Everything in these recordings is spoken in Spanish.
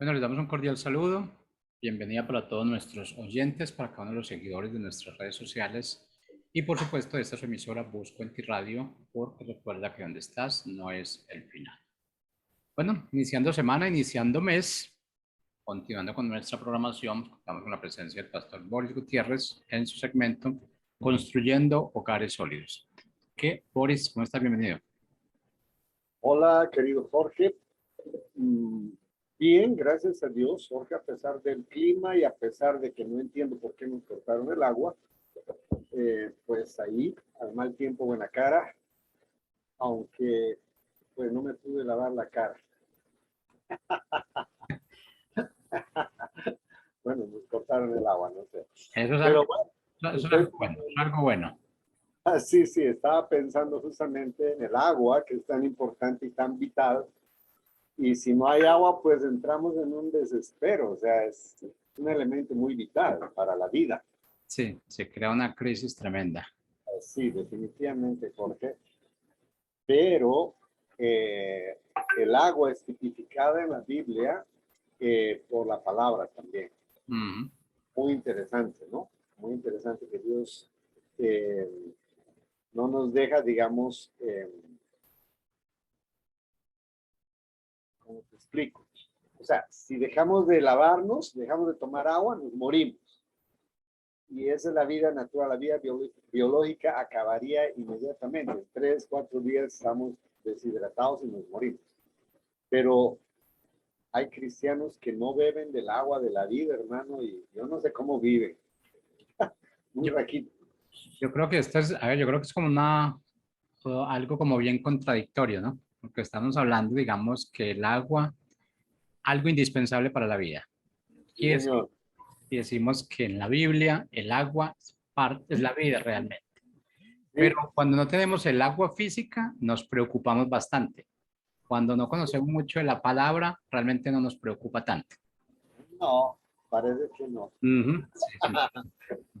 Bueno, les damos un cordial saludo. Bienvenida para todos nuestros oyentes, para cada uno de los seguidores de nuestras redes sociales y por supuesto de esta su emisora Busco en Ti Radio, porque recuerda que donde estás no es el final. Bueno, iniciando semana, iniciando mes, continuando con nuestra programación, contamos con la presencia del pastor Boris Gutiérrez en su segmento Construyendo Hogares Sólidos. ¿Qué, Boris? ¿Cómo estás? Bienvenido. Hola, querido Jorge. Bien, gracias a Dios, Jorge, a pesar del clima y a pesar de que no entiendo por qué nos cortaron el agua, pues ahí, al mal tiempo, buena cara, aunque pues no me pude lavar la cara. Bueno, nos cortaron el agua, no sé. Eso es Pero algo, bueno, eso es estoy algo bueno, es algo bueno. sí, estaba pensando justamente en el agua, que es tan importante y tan vital. Y si no hay agua, pues entramos en un desespero. O sea, es un elemento muy vital para la vida. Sí, se crea una crisis tremenda. Sí, definitivamente, Jorge. Pero el agua es tipificada en la Biblia por la palabra también. Uh-huh. Muy interesante, ¿no? Muy interesante que Dios eh, no nos deja, digamos, ¿cómo te explico? O sea, si dejamos de lavarnos, dejamos de tomar agua, nos morimos. Y esa es la vida natural, la vida biológica acabaría inmediatamente. En 3, 4 días estamos deshidratados y nos morimos. Pero hay cristianos que no beben del agua de la vida, hermano, y yo no sé cómo viven. Muy Yo, raquito. yo creo que esto es, a ver, yo creo que es como algo como bien contradictorio, ¿no? Porque estamos hablando, digamos, que el agua, algo indispensable para la vida. Sí, Y, señor. y decimos que en la Biblia el agua es la vida realmente. Sí, Pero cuando no tenemos el agua física, nos preocupamos bastante. Cuando no conocemos mucho de la palabra, realmente no nos preocupa tanto. no, parece que no. Uh-huh. Sí,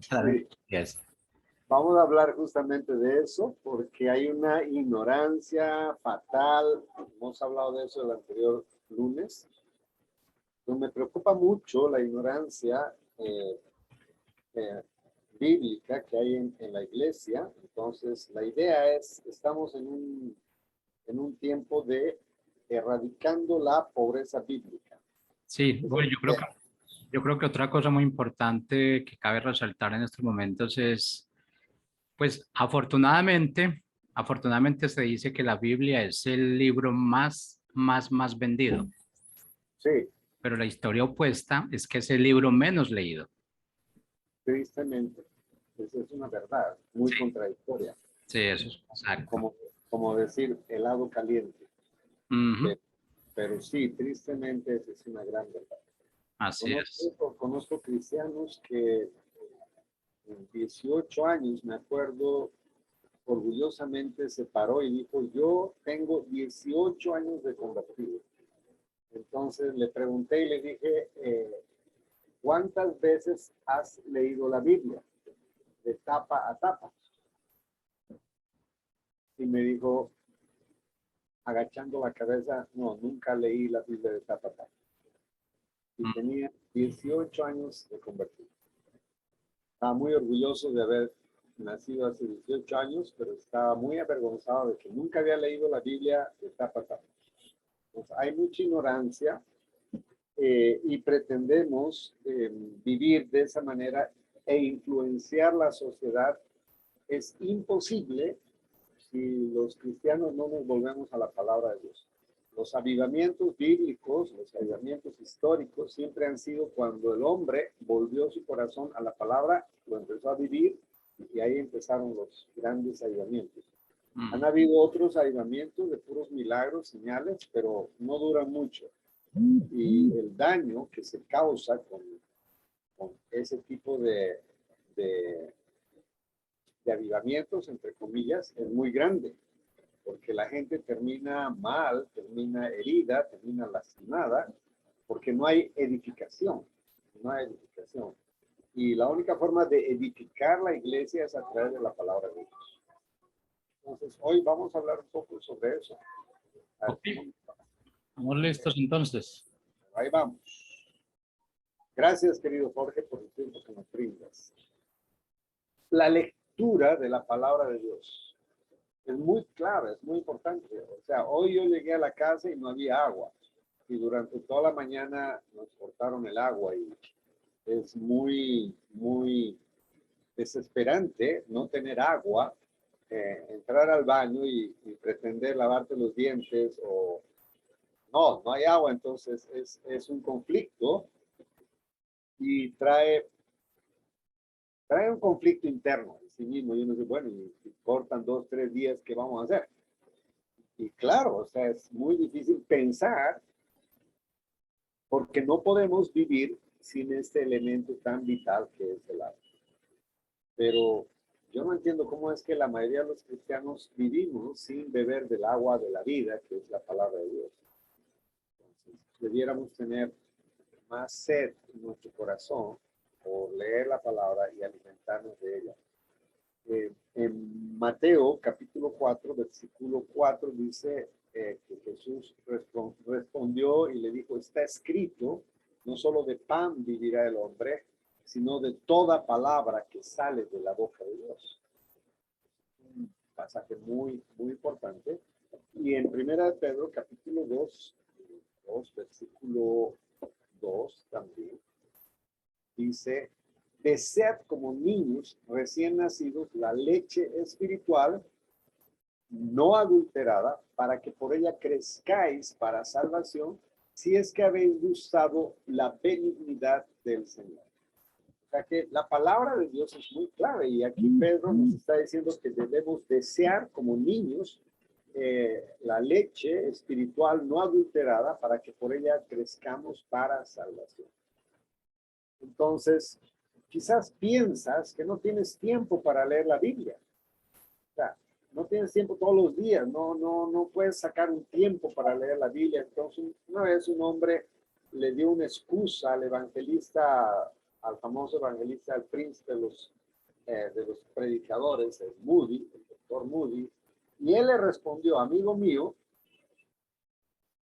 sí. Sí. Yes. Vamos a hablar justamente de eso porque hay una ignorancia fatal. Hemos hablado de eso el anterior lunes. Pues me preocupa mucho la ignorancia eh, bíblica que hay en la iglesia. Entonces, la idea es, estamos en un tiempo de erradicando la pobreza bíblica. Sí, Esa es bueno, la idea. yo creo que otra cosa muy importante que cabe resaltar en estos momentos es, pues afortunadamente se dice que la Biblia es el libro más vendido, Sí, pero la historia opuesta es que es el libro menos leído. tristemente. Esa es una verdad muy Sí, contradictoria. sí, eso es exacto. Como, como decir helado caliente. Ujú. Pero, pero sí, tristemente esa es una gran verdad. Así es. Conozco cristianos que en 18 años, me acuerdo, orgullosamente se paró y dijo, yo tengo 18 años de convertido. Entonces le pregunté y le dije, ¿cuántas veces has leído la Biblia? De tapa a tapa. Y me dijo, agachando la cabeza, no, nunca leí la Biblia de tapa a tapa. Y Mm. tenía 18 años de convertido. Estaba muy orgulloso de haber nacido hace 18 años, pero estaba muy avergonzado de que nunca había leído la Biblia de tapa a tapa. Entonces, hay mucha ignorancia y pretendemos vivir de esa manera e influenciar la sociedad. Es imposible si los cristianos no nos volvemos a la palabra de Dios. Los avivamientos bíblicos, los avivamientos históricos siempre han sido cuando el hombre volvió su corazón a la palabra, lo empezó a vivir y ahí empezaron los grandes avivamientos. Han habido otros avivamientos de puros milagros, señales, pero no duran mucho. Y el daño que se causa con ese tipo de, de avivamientos, entre comillas, es muy grande, porque la gente termina mal, termina herida, termina lastimada, porque no hay edificación, no hay edificación. Y la única forma de edificar la iglesia es a través de la palabra de Dios. Entonces, hoy vamos a hablar un poco sobre eso. Ok, vamos listos entonces. Ahí vamos. Gracias, querido Jorge, por el tiempo que nos brindas. La lectura de la palabra de Dios es muy clara, es muy importante. O sea, hoy yo llegué a la casa y no había agua. Y durante toda la mañana nos cortaron el agua y es muy desesperante no tener agua, entrar al baño y pretender lavarte los dientes o no hay agua, entonces es un conflicto y trae un conflicto interno en sí mismo. Y uno dice, bueno, y cortan 2, 3 días, ¿qué vamos a hacer? Y claro, o sea, es muy difícil pensar porque no podemos vivir sin este elemento tan vital que es el agua. Pero yo no entiendo cómo es que la mayoría de los cristianos vivimos sin beber del agua de la vida, que es la palabra de Dios. Entonces, debiéramos tener más sed en nuestro corazón por leer la palabra y alimentarnos de ella. En Mateo capítulo 4, versículo 4 dice que Jesús respondió y le dijo, está escrito, no solo de pan vivirá el hombre, sino de toda palabra que sale de la boca de Dios. Un pasaje muy importante. Y en Primera de Pedro, capítulo 2, versículo 2 también, dice, desead como niños recién nacidos la leche espiritual no adulterada, para que por ella crezcáis para salvación, si es que habéis gustado la benignidad del Señor. O sea que la palabra de Dios es muy clara y aquí Pedro nos está diciendo que debemos desear como niños la leche espiritual no adulterada para que por ella crezcamos para salvación. Entonces, quizás piensas que no tienes tiempo para leer la Biblia. O sea, no tienes tiempo todos los días, no puedes sacar un tiempo para leer la Biblia. Entonces, una vez un hombre le dio una excusa al evangelista, al famoso evangelista, al príncipe de los predicadores, el Moody, el doctor Moody, y él le respondió, amigo mío,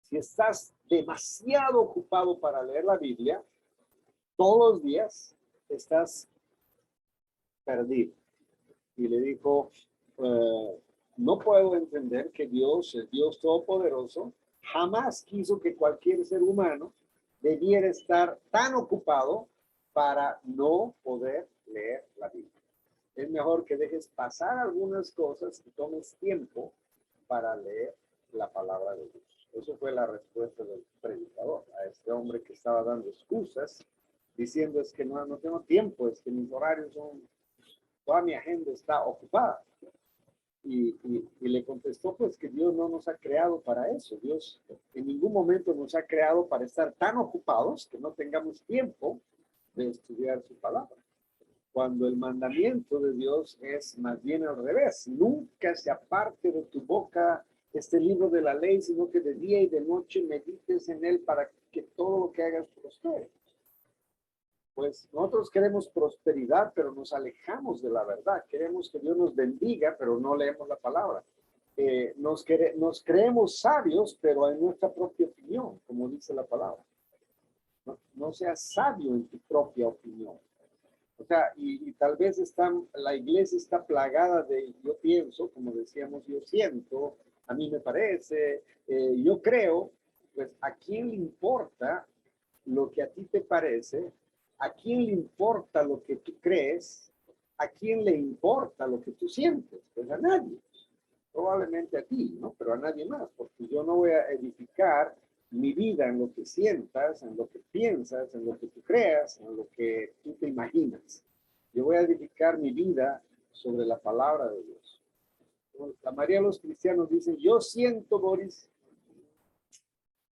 si estás demasiado ocupado para leer la Biblia, todos los días estás perdido. Y le dijo, no puedo entender que Dios, el Dios Todopoderoso, jamás quiso que cualquier ser humano debiera estar tan ocupado para no poder leer la Biblia. Es mejor que dejes pasar algunas cosas y tomes tiempo para leer la palabra de Dios. Eso fue la respuesta del predicador a este hombre que estaba dando excusas, diciendo es que no tengo tiempo, es que mis horarios son, toda mi agenda está ocupada. Y le contestó pues que Dios no nos ha creado para eso. Dios en ningún momento nos ha creado para estar tan ocupados que no tengamos tiempo de estudiar su palabra. Cuando el mandamiento de Dios es más bien al revés. Nunca se aparte de tu boca este libro de la ley, sino que de día y de noche medites en él para que todo lo que hagas prospere. Pues nosotros queremos prosperidad, pero nos alejamos de la verdad. Queremos que Dios nos bendiga, pero no leemos la palabra. Nos creemos sabios, pero en nuestra propia opinión, como dice la palabra. No seas sabio en tu propia opinión. O sea, y tal vez la iglesia está plagada de yo pienso, como decíamos, yo siento, a mí me parece, yo creo. Pues ¿a quién le importa lo que a ti te parece? ¿A quién le importa lo que tú crees? ¿A quién le importa lo que tú sientes? Pues a nadie. Probablemente a ti, ¿no? Pero a nadie más, porque yo no voy a edificar mi vida en lo que sientas, en lo que piensas, en lo que tú creas, en lo que tú te imaginas. Yo voy a edificar mi vida sobre la palabra de Dios. La mayoría de los cristianos dicen, yo siento, Boris,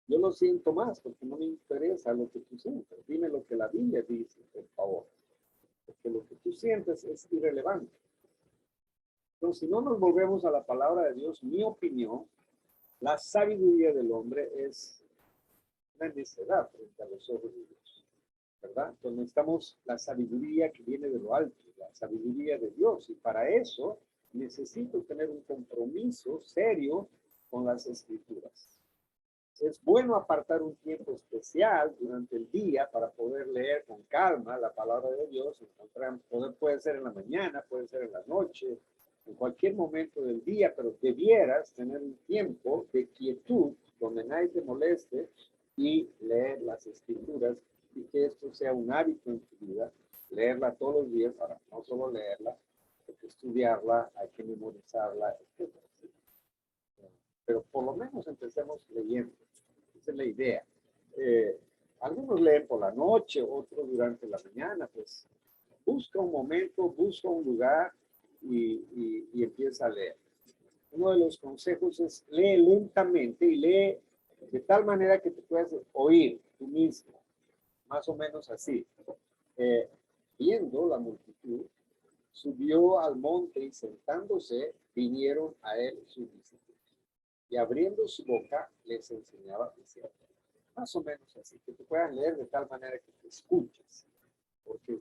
yo lo siento más porque no me interesa lo que tú sientes. Dime lo que la Biblia dice, por favor. Porque lo que tú sientes es irrelevante. Entonces, si no nos volvemos a la palabra de Dios, mi opinión, la sabiduría del hombre es una necedad frente a los ojos de Dios. ¿Verdad? Entonces necesitamos la sabiduría que viene de lo alto, la sabiduría de Dios. Y para eso necesito tener un compromiso serio con las Escrituras. Es bueno apartar un tiempo especial durante el día para poder leer con calma la palabra de Dios. Puede ser en la mañana, puede ser en la noche, en cualquier momento del día, pero debieras tener un tiempo de quietud donde nadie te moleste y leer las escrituras y que esto sea un hábito en tu vida, leerla todos los días, para no solo leerla, hay que estudiarla, hay que memorizarla, etc. Pero por lo menos empecemos leyendo. Esa es la idea. Algunos leen por la noche, otros durante la mañana, pues busca un momento, busca un lugar y empieza a leer. Uno de los consejos es lee lentamente y lee de tal manera que te puedas oír tú mismo, más o menos así. Eh, Viendo la multitud, subió al monte y sentándose, vinieron a él sus discípulos. Y abriendo su boca, les enseñaba diciendo, más o menos así, que te puedan leer de tal manera que te escuches. Porque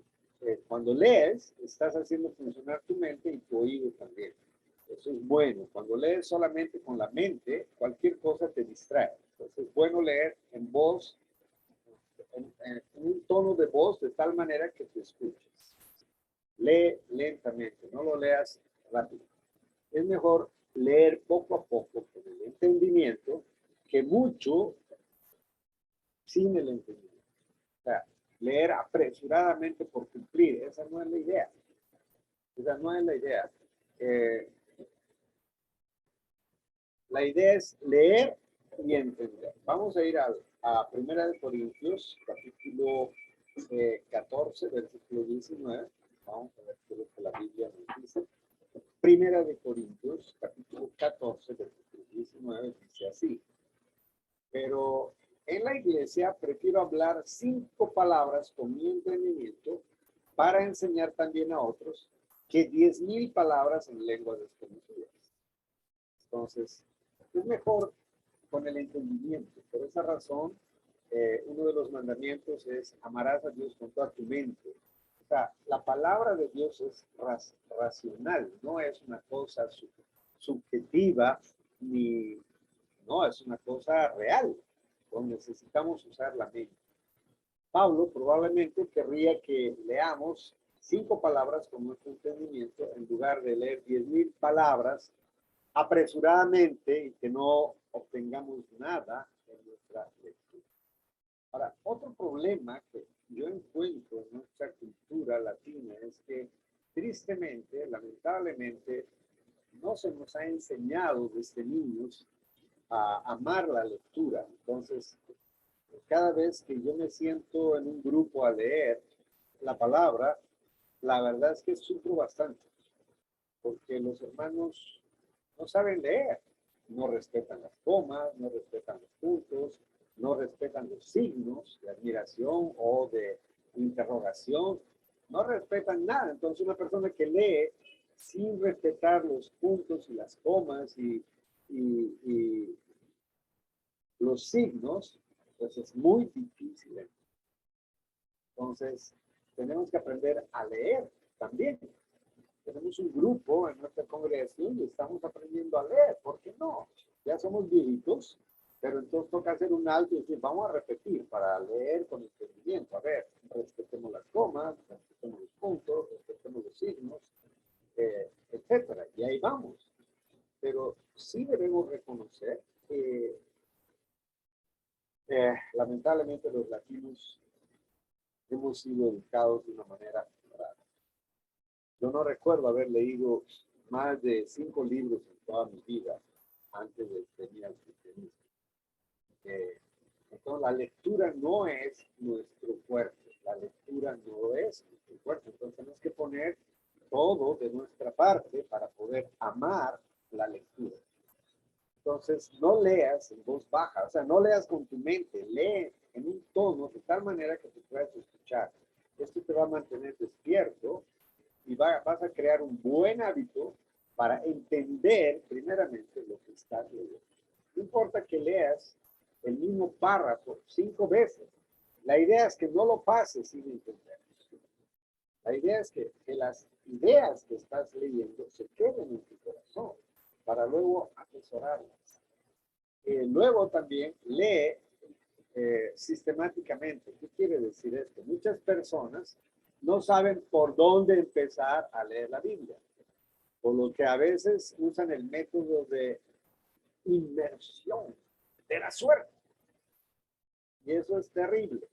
cuando lees, estás haciendo funcionar tu mente y tu oído también. Eso es bueno. Cuando lees solamente con la mente, cualquier cosa te distrae. Entonces es bueno leer en voz, en un tono de voz de tal manera que te escuches. Lee lentamente, no lo leas rápido. Es mejor leer poco a poco con el entendimiento que mucho sin el entendimiento. O sea, leer apresuradamente por cumplir, esa no es la idea. Esa no es la idea. Eh, la idea es leer y entender. Vamos a ir a Primera de Corintios, capítulo 14, versículo 19. Vamos a ver qué es lo que la Biblia nos dice. Primera de Corintios, capítulo 14, versículo 19, dice así. Pero en la iglesia prefiero hablar 5 palabras con mi entendimiento para enseñar también a otros que 10,000 palabras en lenguas desconocidas. Entonces, es mejor con el entendimiento. Por esa razón, uno de los mandamientos es amarás a Dios con toda tu mente. O sea, la palabra de Dios es racional, no es una cosa subjetiva, ni no, es una cosa real, donde necesitamos usar la mente. Pablo probablemente querría que leamos 5 palabras con nuestro entendimiento en lugar de leer 10,000 palabras apresuradamente y que no obtengamos nada en nuestra lectura. Ahora, otro problema que yo encuentro en nuestra cultura latina es que tristemente, lamentablemente, no se nos ha enseñado desde niños a amar la lectura. Entonces, cada vez que yo me siento en un grupo a leer la palabra, la verdad es que sufro bastante, porque los hermanos no saben leer, no respetan las comas, no respetan los puntos, no respetan los signos de admiración o de interrogación, no respetan nada. Entonces una persona que lee sin respetar los puntos y las comas y los signos, pues es muy difícil. Entonces tenemos que aprender a leer también. Tenemos un grupo en nuestra congregación y estamos aprendiendo a leer. ¿Por qué no? Ya somos viejitos, pero entonces toca hacer un alto y decir, vamos a repetir para leer con entendimiento. A ver, respetemos las comas, respetemos los puntos, respetemos los signos, etcétera. Y ahí vamos. Pero sí debemos reconocer que lamentablemente los latinos hemos sido educados de una manera rara. Yo no recuerdo haber leído más de 5 libros en toda mi vida antes de venir al cristianismo. Entonces, la lectura no es nuestro fuerte, la lectura no es nuestro fuerte. Entonces, tenemos que poner todo de nuestra parte para poder amar la lectura. Entonces, no leas en voz baja, o sea, no leas con tu mente, lee en un tono de tal manera que te puedas escuchar. Esto te va a mantener despierto y vas a crear un buen hábito para entender primeramente lo que estás leyendo. No importa que leas el mismo párrafo 5 veces. La idea es que no lo pases sin entender. La idea es que las ideas que estás leyendo se queden en tu corazón para luego atesorarlas. Luego también lee sistemáticamente. ¿Qué quiere decir esto? Muchas personas no saben por dónde empezar a leer la Biblia, por lo que a veces usan el método de inmersión de la suerte. Y eso es terrible.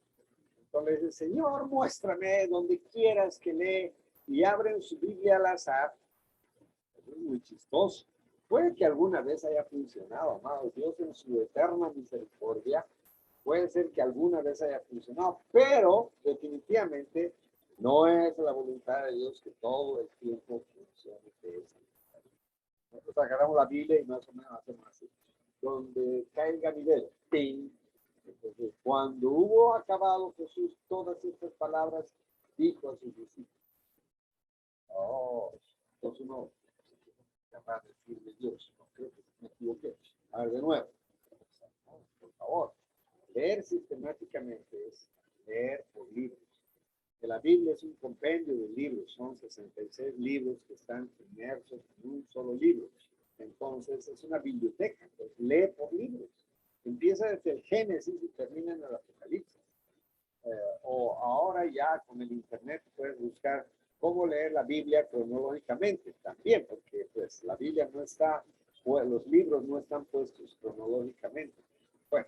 Entonces dice, Señor, muéstrame donde quieras que lee, y abren su Biblia al azar. Es muy chistoso. Puede que alguna vez haya funcionado, amado Dios, en su eterna misericordia. Puede ser que alguna vez haya funcionado, pero definitivamente no es la voluntad de Dios que todo el tiempo funcione de esa manera. Nosotros agarramos la Biblia y más o menos hacemos así. Donde caiga nivel, ¡ping! Entonces, cuando hubo acabado Jesús todas estas palabras, dijo a sus discípulos, oh, entonces uno capaz de decirle Dios, no creo que me equivoqué. A ver, de nuevo, por favor, leer sistemáticamente es leer por libros. Que la Biblia es un compendio de libros, son 66 libros que están inmersos en un solo libro. Entonces es una biblioteca, pues lee por libros. Empieza desde el Génesis y termina en el Apocalipsis. O ahora ya con el Internet puedes buscar cómo leer la Biblia cronológicamente también, porque pues la Biblia no está, pues, los libros no están puestos cronológicamente. Bueno,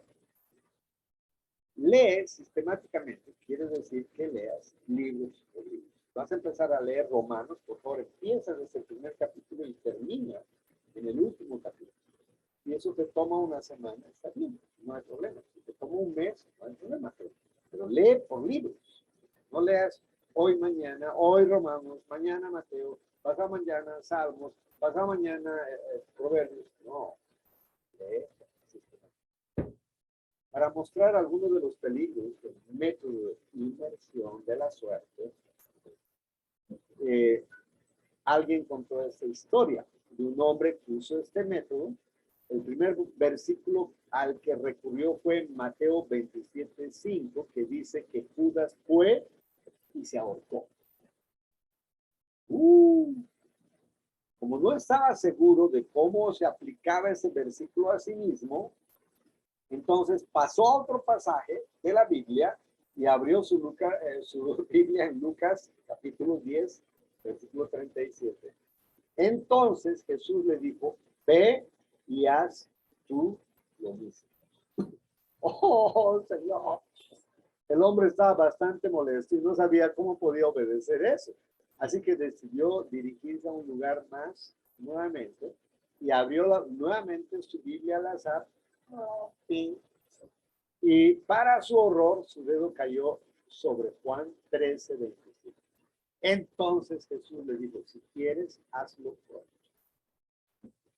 lee sistemáticamente, quiere decir que leas libros por libros. Vas a empezar a leer Romanos, por favor, empieza desde el primer capítulo y termina en el último capítulo. Y eso te toma una semana, está bien, no hay problema. Si te toma un mes, no hay problema. Pero lee por libros. No leas hoy, mañana, hoy Romanos, mañana Mateo, pasado mañana Salmos, pasado mañana Proverbios. No, lee. Para mostrar algunos de los peligros del método de inmersión de la suerte, alguien contó esta historia de un hombre que usó este método. El primer versículo al que recurrió fue Mateo 27:5, que dice que Judas fue y se ahorcó. Como no estaba seguro de cómo se aplicaba ese versículo a sí mismo, entonces pasó a otro pasaje de la Biblia y abrió su Biblia en Lucas capítulo 10, versículo 37. Entonces Jesús le dijo, ve y haz tú lo mismo. Oh, Señor. El hombre estaba bastante molesto y no sabía cómo podía obedecer eso. Así que decidió dirigirse a un lugar más nuevamente y abrió nuevamente su Biblia al azar. Y para su horror, su dedo cayó sobre Juan 13:25. Entonces Jesús le dijo, si quieres, hazlo pronto.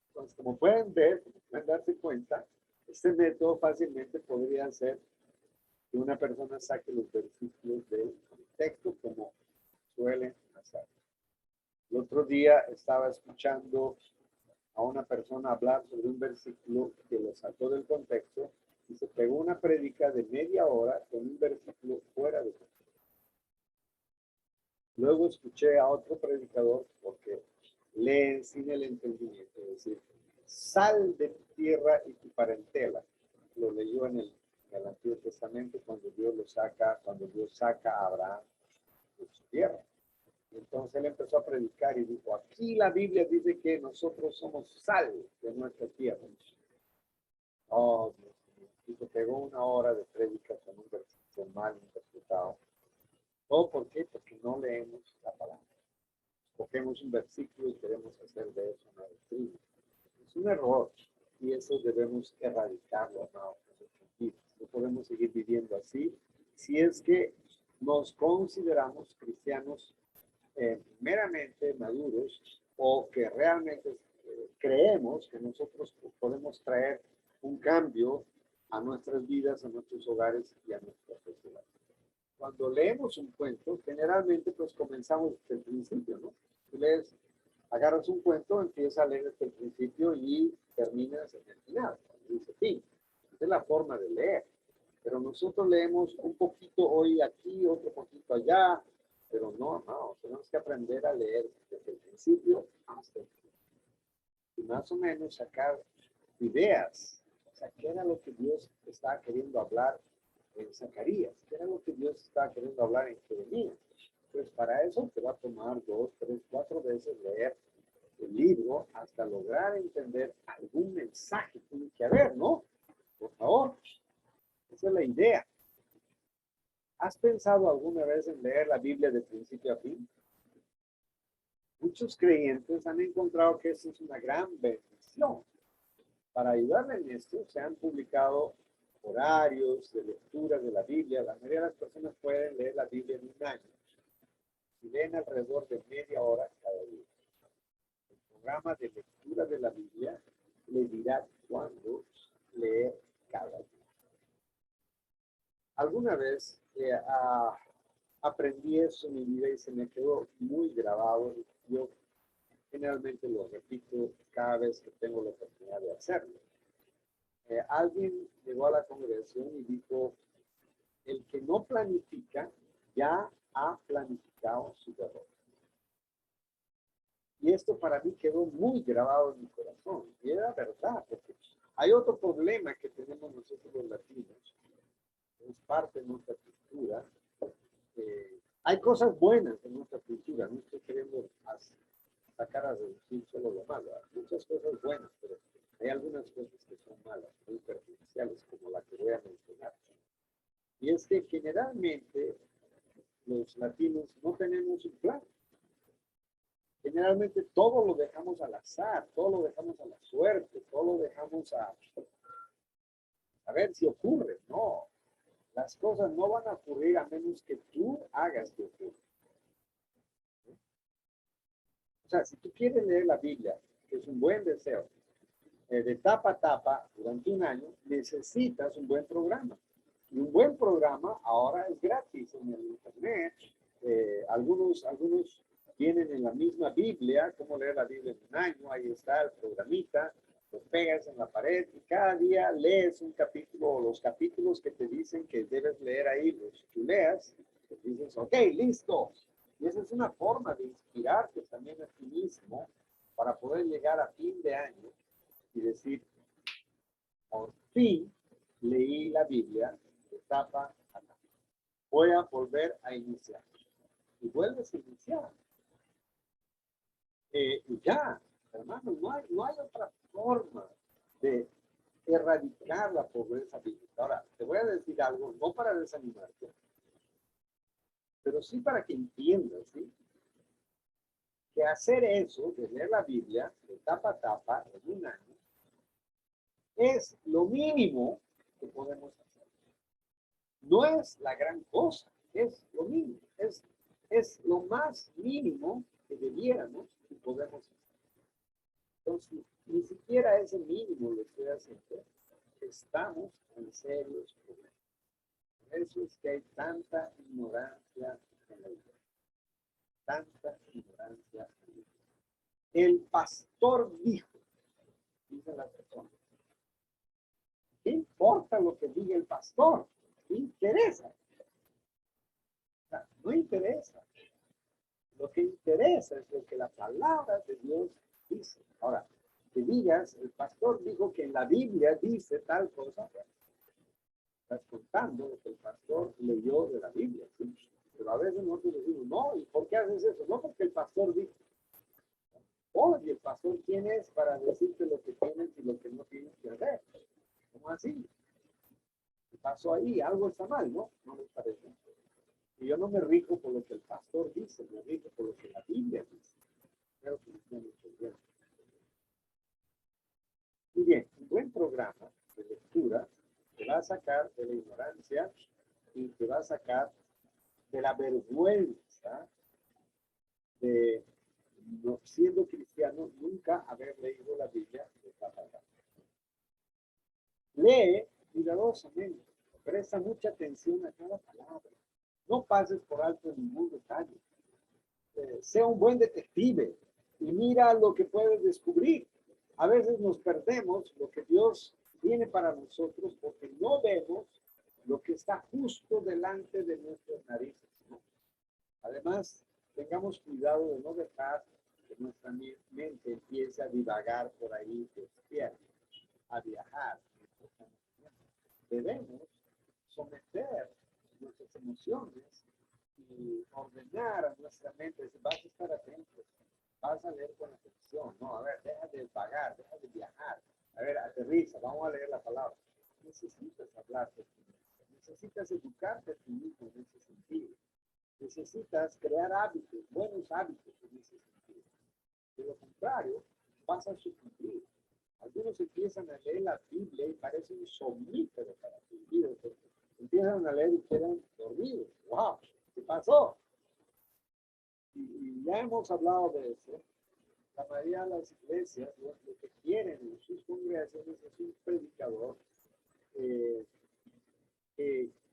Entonces, como pueden ver, como pueden darse cuenta, este método fácilmente podría ser que una persona saque los versículos del contexto como suelen hacer. El otro día estaba escuchando a una persona hablar sobre un versículo que lo sacó del contexto y se pegó una prédica de media hora con un versículo fuera de contexto. Luego escuché a otro predicador porque leen sin el entendimiento, es decir, sal de tu tierra y tu parentela. Lo leyó en el Antiguo Testamento cuando Dios saca a Abraham de su tierra. Entonces él empezó a predicar y dijo, aquí la Biblia dice que nosotros somos sal de nuestra tierra. Oh, Dios mío. Y se pegó una hora de prédica con un versículo mal interpretado. ¿Todo por qué? Porque no leemos la palabra. Cogemos un versículo y queremos hacer de eso una doctrina. Es un error y eso debemos erradicarlo, ¿no? No podemos seguir viviendo así si es que nos consideramos cristianos meramente maduros o que realmente creemos que nosotros podemos traer un cambio a nuestras vidas, a nuestros hogares y a nuestra sociedad. Cuando leemos un cuento, generalmente pues comenzamos desde el principio, ¿no? Tú lees, agarras un cuento, empiezas a leer desde el principio y terminas en el final. Dice fin. Esa es la forma de leer. Pero nosotros leemos un poquito hoy aquí, otro poquito allá, pero no, tenemos que aprender a leer desde el principio hasta el final. Y más o menos sacar ideas sea, ¿qué era lo que Dios estaba queriendo hablar en Zacarías? ¿Qué era lo que Dios estaba queriendo hablar en Jeremías? Pues para eso te va a tomar 2, 3, 4 veces leer el libro hasta lograr entender algún mensaje que tiene que haber, ¿no? Por favor, esa es la idea. ¿Has pensado alguna vez en leer la Biblia de principio a fin? Muchos creyentes han encontrado que eso es una gran bendición. Para ayudarme en esto, se han publicado horarios de lectura de la Biblia. La mayoría de las personas pueden leer la Biblia en un año. Y leen alrededor de media hora cada día. El programa de lectura de la Biblia le dirá cuándo leer cada día. Alguna vez aprendí eso en mi vida y se me quedó muy grabado. Yo generalmente lo repito cada vez que tengo la oportunidad de hacerlo. Alguien llegó a la congregación y dijo, el que no planifica ya ha planificado su derrota. Y esto para mí quedó muy grabado en mi corazón. Y era verdad, porque hay otro problema que tenemos nosotros los latinos. Es parte de nuestra cultura. Hay cosas buenas en nuestra cultura. No estoy queriendo sacar a reducir solo lo malo. Hay muchas cosas buenas, pero hay algunas cosas que son malas, muy perjudiciales, como la que voy a mencionar. Y es que generalmente los latinos no tenemos un plan. Generalmente todo lo dejamos al azar, todo lo dejamos a la suerte, todo lo dejamos a ver si ocurre. No, las cosas no van a ocurrir a menos que tú hagas que ocurra. O sea, si tú quieres leer la Biblia, que es un buen deseo, de tapa a tapa durante un año, necesitas un buen programa. Y un buen programa ahora es gratis en el internet. Algunos tienen en la misma Biblia, cómo leer la Biblia en un año, ahí está el programita, lo pegas en la pared y cada día lees un capítulo o los capítulos que te dicen que debes leer ahí, los tú leas, te dices, ok, listo. Y esa es una forma de inspirarte también a ti mismo para poder llegar a fin de año y decir, por fin leí la Biblia de tapa a tapa. Voy a volver a iniciar. Y vuelves a iniciar. Y ya, hermano, no hay otra forma de erradicar la pobreza bíblica. Ahora, te voy a decir algo, no para desanimarte, pero sí para que entiendas, ¿sí? Que hacer eso, de leer la Biblia de tapa a tapa en un año, es lo mínimo que podemos hacer. No es la gran cosa, es lo mínimo, es lo más mínimo que debiéramos y podemos hacer. Entonces, ni siquiera ese mínimo lo estoy haciendo. Estamos en serios problemas. Por eso es que hay tanta ignorancia en la iglesia. Tanta ignorancia en la iglesia. El pastor dijo, dice la persona, ¿qué importa lo que diga el pastor? ¿Qué interesa? O sea, no interesa. Lo que interesa es lo que la palabra de Dios dice. Ahora, que digas, el pastor dijo que en la Biblia dice tal cosa, estás contando lo que el pastor leyó de la Biblia, ¿sí? Pero a veces nosotros decimos, no, ¿y por qué haces eso? No porque el pastor dijo. Oye, el pastor, ¿quién es para decirte lo que tienes y lo que no tienes que hacer? ¿Cómo así? ¿Qué pasó ahí? Algo está mal, ¿no? No me parece. Y yo no me rijo por lo que el pastor dice, me rijo por lo que la Biblia dice. Creo que me entienden. Y bien, un buen programa de lectura te va a sacar de la ignorancia y te va a sacar de la vergüenza de, no, siendo cristiano, nunca haber leído la Biblia de tapa a tapa. Lee cuidadosamente, presta mucha atención a cada palabra. No pases por alto ningún detalle. Sea un buen detective y mira lo que puedes descubrir. A veces nos perdemos lo que Dios tiene para nosotros porque no vemos lo que está justo delante de nuestras narices, ¿no? Además, tengamos cuidado de no dejar que nuestra mente empiece a divagar por ahí, a viajar, que estamos viviendo. Debemos someter nuestras emociones y ordenar a nuestra mente. Vas a estar atento, vas a leer con atención. No, a ver, deja de vagar, deja de viajar. A ver, aterriza, vamos a leer la palabra. Necesitas hablar de ti mismo, necesitas educarte a ti mismo en ese sentido. Necesitas crear hábitos, buenos hábitos en ese sentido. De lo contrario, vas a sufrir. Algunos empiezan a leer la Biblia y parece un somnífero para sus vidas. Empiezan a leer y quedan dormidos. ¡Wow! ¿Qué pasó? Y ya hemos hablado de eso. La mayoría de las iglesias lo que quieren en sus congregaciones es un predicador que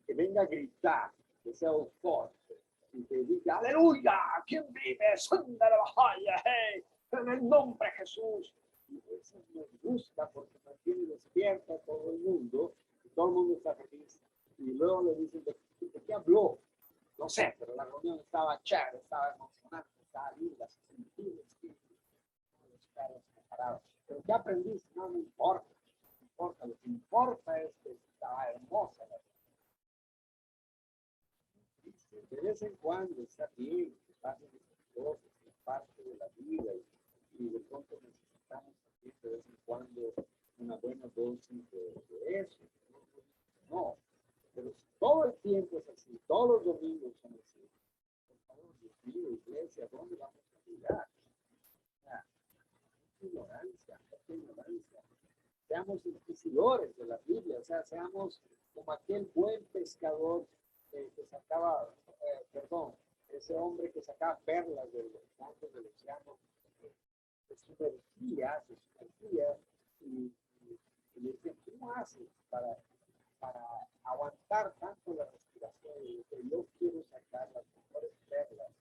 venga a gritar, que sea un fuerte y que diga, aleluya, ¿quién vive? Sonda la bajaya, hey, en el nombre de Jesús. Y eso nos gusta porque mantiene despierto a todo el mundo y todo el mundo está feliz. Y luego le dicen, ¿de qué habló? No sé, pero la reunión estaba chévere, estaba emocionante, estaba linda, se sentía el espíritu. Los caras separados. Pero ¿qué aprendiste? No me importa. No importa. Lo que importa es que estaba hermosa la vida. De vez en cuando está bien que pasen esas cosas, es parte de la vida y de pronto necesitamos también de vez en cuando una buena dosis de eso. No, pero si todo el tiempo es así, todos los domingos son así, por favor, Dios mío, iglesia, ¿dónde vamos a llegar? Ignorancia, ignorancia. Seamos inquisidores de la Biblia, o sea, seamos como aquel buen pescador que sacaba, ese hombre que sacaba perlas de los montes del océano, se sumergía, y le decía, ¿cómo haces para aguantar tanto la respiración? Y dice, yo quiero sacar las mejores perlas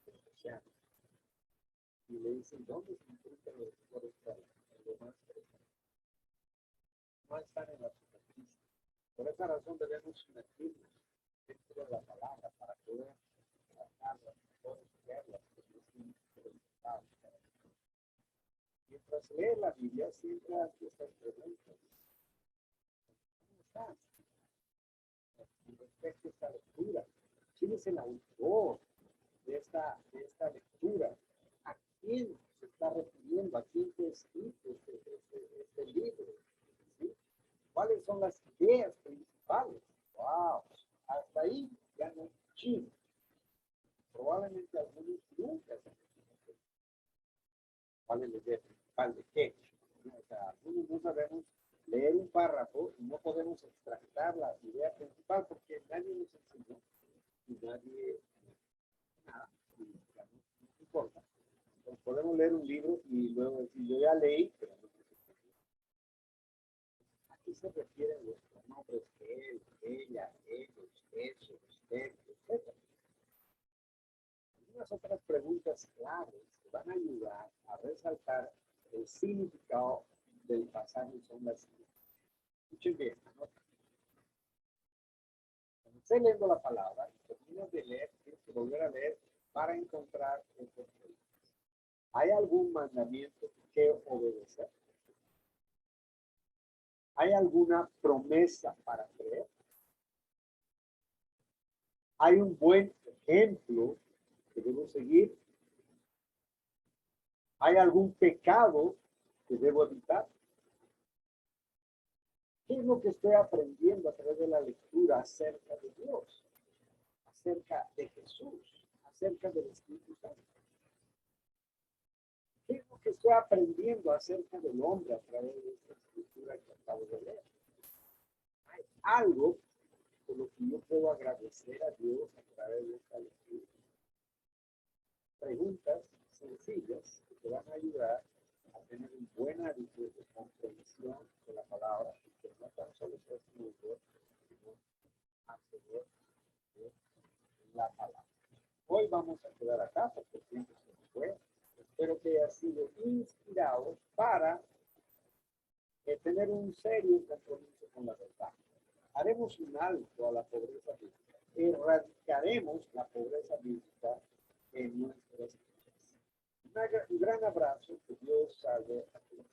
del océano. Y le dicen, ¿dónde se encuentran los mejores perlas? En lo más presente. No están en la superficie. Por esa razón debemos sumergirnos dentro de la palabra para poder sacar las mejores perlas que Dios tiene presentadas. Mientras lee la Biblia, siempre hace estas preguntas. ¿Cómo estás? Con respecto a esta lectura, ¿quién es el autor de esta lectura? ¿A quién se está refiriendo? ¿A quién te escrito este libro? ¿Sí? ¿Cuáles son las ideas principales? ¡Wow! Hasta ahí ya no es chino. Probablemente algunos nunca se han hecho. ¿Cuál es la idea principal de qué? O sea, algunos no sabemos leer un párrafo y no podemos extractar la idea principal porque nadie nos enseñó y nadie nada, y ya no importa. Entonces podemos leer un libro y luego decir, yo ya leí, pero no sé qué. ¿A qué se refieren los pronombres él, ella, ellos, eso, usted, etc.? Algunas otras preguntas claves que van a ayudar a resaltar el significado del pasaje son las siguientes. Escuchen bien, anoten. Cuando esté leyendo la palabra y termines de leer, tienes que volver a leer para encontrar estos preguntas. ¿Hay algún mandamiento que obedecer? ¿Hay alguna promesa para creer? ¿Hay un buen ejemplo que debo seguir? ¿Hay algún pecado que debo evitar? ¿Qué es lo que estoy aprendiendo a través de la lectura acerca de Dios? Acerca de Jesús, acerca del Espíritu Santo. ¿Qué es lo que estoy aprendiendo acerca del hombre a través de esta escritura que acabo de leer? Hay algo por lo que yo puedo agradecer a Dios a través de esta lectura. Preguntas sencillas que te van a ayudar a tener un buen hábito de comprensión de la palabra y que no tan solo seas un lector, sino hacedor de la palabra. Hoy vamos a quedar acá porque el tiempo se nos fue. Espero que haya sido inspirado para tener un serio compromiso con la verdad. Haremos un alto a la pobreza bíblica. Erradicaremos la pobreza bíblica en nuestras vidas. Un gran abrazo. Que Dios salve a todos.